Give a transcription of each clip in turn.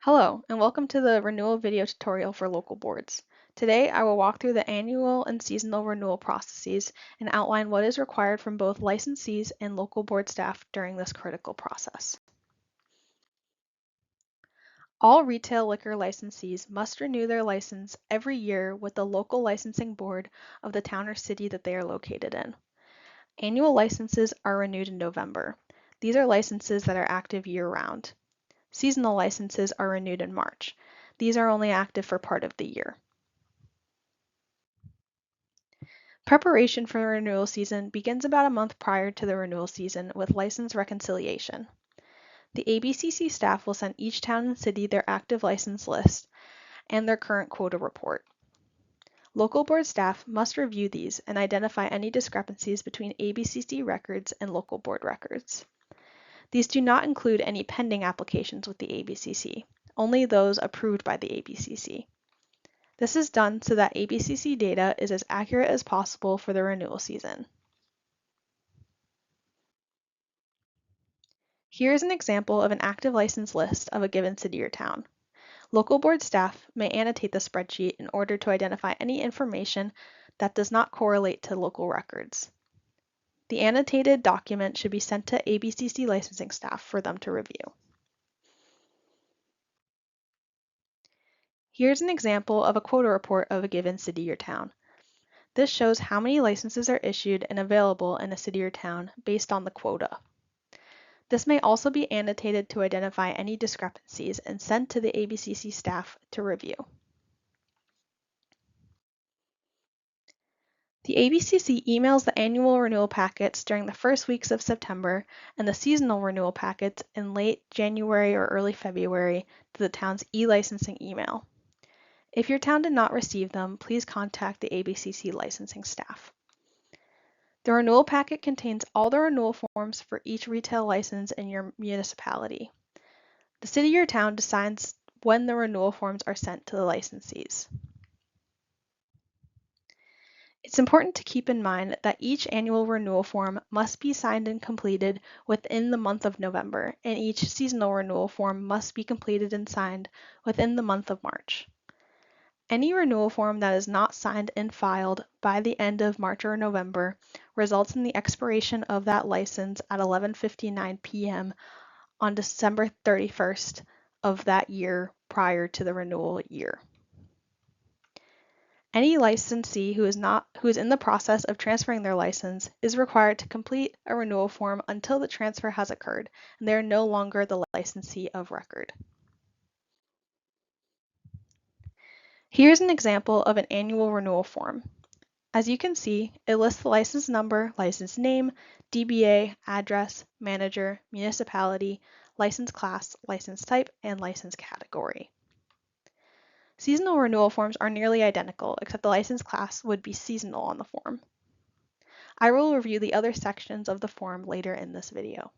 Hello, and welcome to the renewal video tutorial for local boards. Today, I will walk through the annual and seasonal renewal processes and outline what is required from both licensees and local board staff during this critical process. All retail liquor licensees must renew their license every year with the local licensing board of the town or city that they are located in. Annual licenses are renewed in November. These are licenses that are active year-round. Seasonal licenses are renewed in March. These are only active for part of the year. Preparation for the renewal season begins about a month prior to the renewal season with license reconciliation. The ABCC staff will send each town and city their active license list and their current quota report. Local board staff must review these and identify any discrepancies between ABCC records and local board records. These do not include any pending applications with the ABCC, only those approved by the ABCC. This is done so that ABCC data is as accurate as possible for the renewal season. Here is an example of an active license list of a given city or town. Local board staff may annotate the spreadsheet in order to identify any information that does not correlate to local records. The annotated document should be sent to ABCC licensing staff for them to review. Here's an example of a quota report of a given city or town. This shows how many licenses are issued and available in a city or town based on the quota. This may also be annotated to identify any discrepancies and sent to the ABCC staff to review. The ABCC emails the annual renewal packets during the first weeks of September and the seasonal renewal packets in late January or early February to the town's e-licensing email. If your town did not receive them, please contact the ABCC licensing staff. The renewal packet contains all the renewal forms for each retail license in your municipality. The city or town decides when the renewal forms are sent to the licensees. It's important to keep in mind that each annual renewal form must be signed and completed within the month of November, and each seasonal renewal form must be completed and signed within the month of March. Any renewal form that is not signed and filed by the end of March or November results in the expiration of that license at 11:59 p.m. on December 31st of that year prior to the renewal year. Any licensee who is in the process of transferring their license is required to complete a renewal form until the transfer has occurred and they are no longer the licensee of record. Here's an example of an annual renewal form. As you can see, it lists the license number, license name, DBA, address, manager, municipality, license class, license type, and license category. Seasonal renewal forms are nearly identical, except the license class would be seasonal on the form. I will review the other sections of the form later in this video.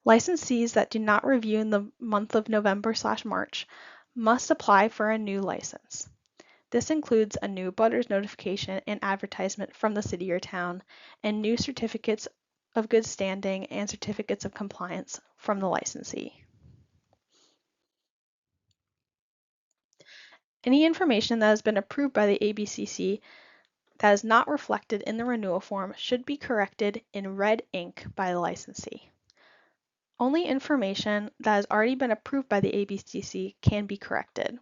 Licensees that do not review in the month of November/March must apply for a new license. This includes a new butters notification and advertisement from the city or town, and new certificates of good standing and certificates of compliance from the licensee. Any information that has been approved by the ABCC that is not reflected in the renewal form should be corrected in red ink by the licensee. Only information that has already been approved by the ABCC can be corrected.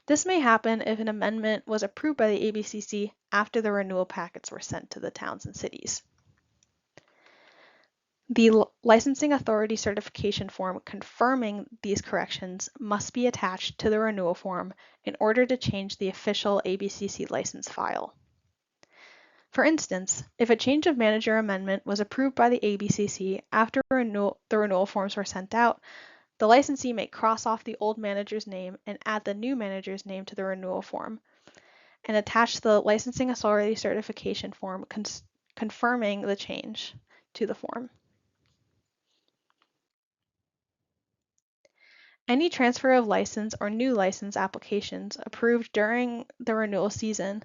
This may happen if an amendment was approved by the ABCC after the renewal packets were sent to the towns and cities. The licensing authority certification form confirming these corrections must be attached to the renewal form in order to change the official ABCC license file. For instance, if a change of manager amendment was approved by the ABCC after the renewal forms were sent out, the licensee may cross off the old manager's name and add the new manager's name to the renewal form, and attach the licensing authority certification form confirming the change to the form. Any transfer of license or new license applications approved during the renewal season,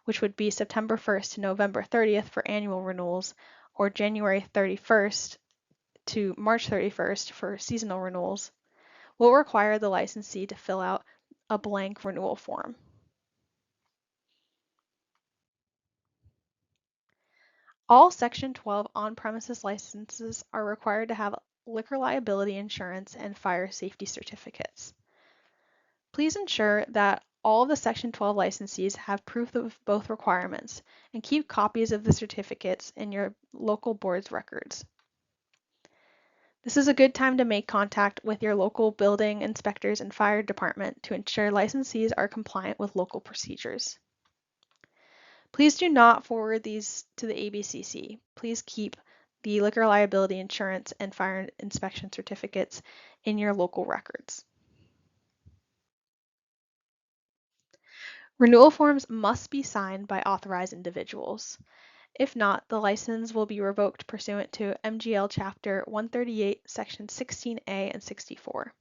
which would be September 1st to November 30th for annual renewals, or January 31st to March 31st for seasonal renewals, will require the licensee to fill out a blank renewal form. All Section 12 on-premises licenses are required to have liquor liability insurance and fire safety certificates. Please ensure that all of the Section 12 licensees have proof of both requirements and keep copies of the certificates in your local board's records. This is a good time to make contact with your local building inspectors and fire department to ensure licensees are compliant with local procedures. Please do not forward these to the ABCC. Please keep the liquor liability insurance and fire inspection certificates in your local records. Renewal forms must be signed by authorized individuals. If not, the license will be revoked pursuant to MGL Chapter 138, Section 16A and 64.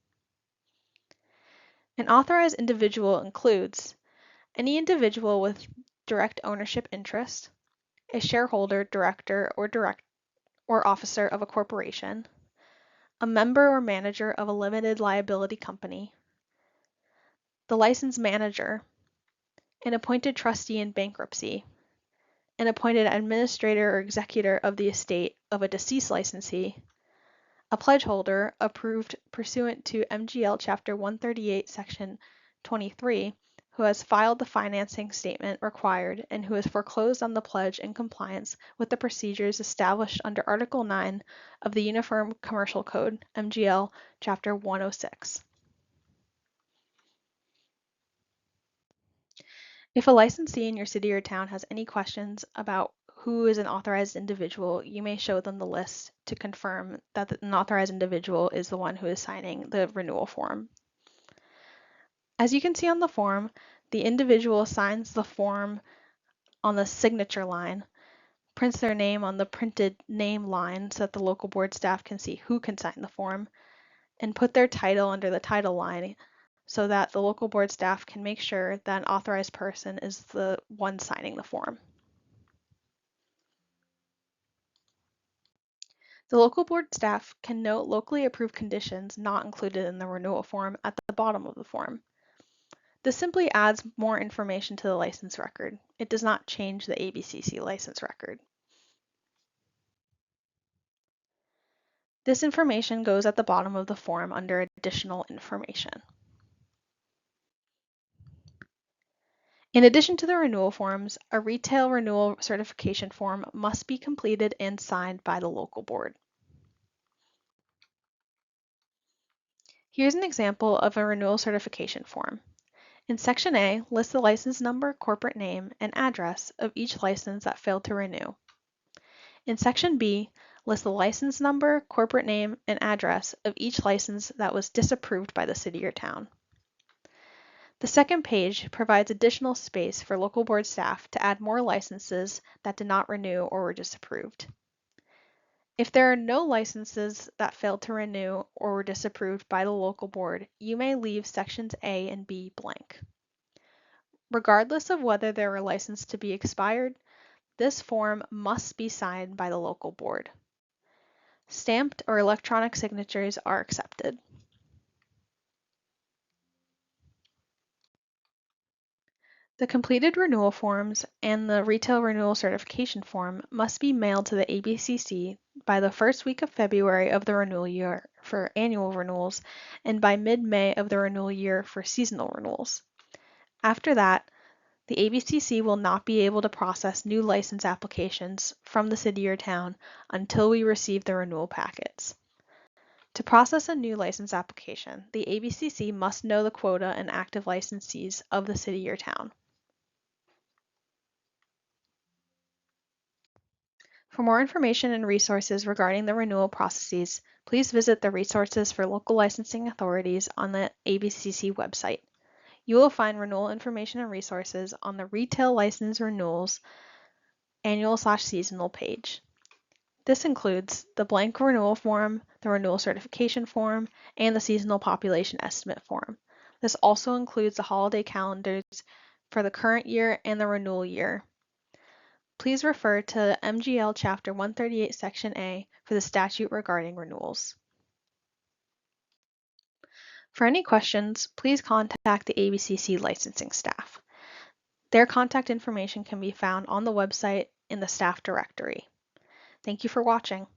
An authorized individual includes any individual with direct ownership interest, a shareholder, director, or officer of a corporation, a member or manager of a limited liability company, the license manager, an appointed trustee in bankruptcy, an appointed administrator or executor of the estate of a deceased licensee, a pledge holder approved pursuant to MGL Chapter 138, Section 23, who has filed the financing statement required and who has foreclosed on the pledge in compliance with the procedures established under Article 9 of the Uniform Commercial Code, MGL Chapter 106. If a licensee in your city or town has any questions about who is an authorized individual, you may show them the list to confirm that an authorized individual is the one who is signing the renewal form. As you can see on the form, the individual signs the form on the signature line, prints their name on the printed name line so that the local board staff can see who can sign the form, and put their title under the title line so that the local board staff can make sure that an authorized person is the one signing the form. The local board staff can note locally approved conditions not included in the renewal form at the bottom of the form. This simply adds more information to the license record. It does not change the ABCC license record. This information goes at the bottom of the form under additional information. In addition to the renewal forms, a retail renewal certification form must be completed and signed by the local board. Here's an example of a renewal certification form. In Section A, list the license number, corporate name, and address of each license that failed to renew. In Section B, list the license number, corporate name, and address of each license that was disapproved by the city or town. The second page provides additional space for local board staff to add more licenses that did not renew or were disapproved. If there are no licenses that failed to renew or were disapproved by the local board, you may leave Sections A and B blank. Regardless of whether they were licensed to be expired, this form must be signed by the local board. Stamped or electronic signatures are accepted. The completed renewal forms and the retail renewal certification form must be mailed to the ABCC by the first week of February of the renewal year for annual renewals and by mid-May of the renewal year for seasonal renewals. After that, the ABCC will not be able to process new license applications from the city or town until we receive the renewal packets. To process a new license application, the ABCC must know the quota and active licensees of the city or town. For more information and resources regarding the renewal processes, please visit the Resources for Local Licensing Authorities on the ABCC website. You will find renewal information and resources on the Retail License Renewals Annual/Seasonal page. This includes the blank renewal form, the renewal certification form, and the seasonal population estimate form. This also includes the holiday calendars for the current year and the renewal year. please refer to MGL Chapter 138, Section A for the statute regarding renewals. For any questions, please contact the ABCC licensing staff. Their contact information can be found on the website in the staff directory. Thank you for watching.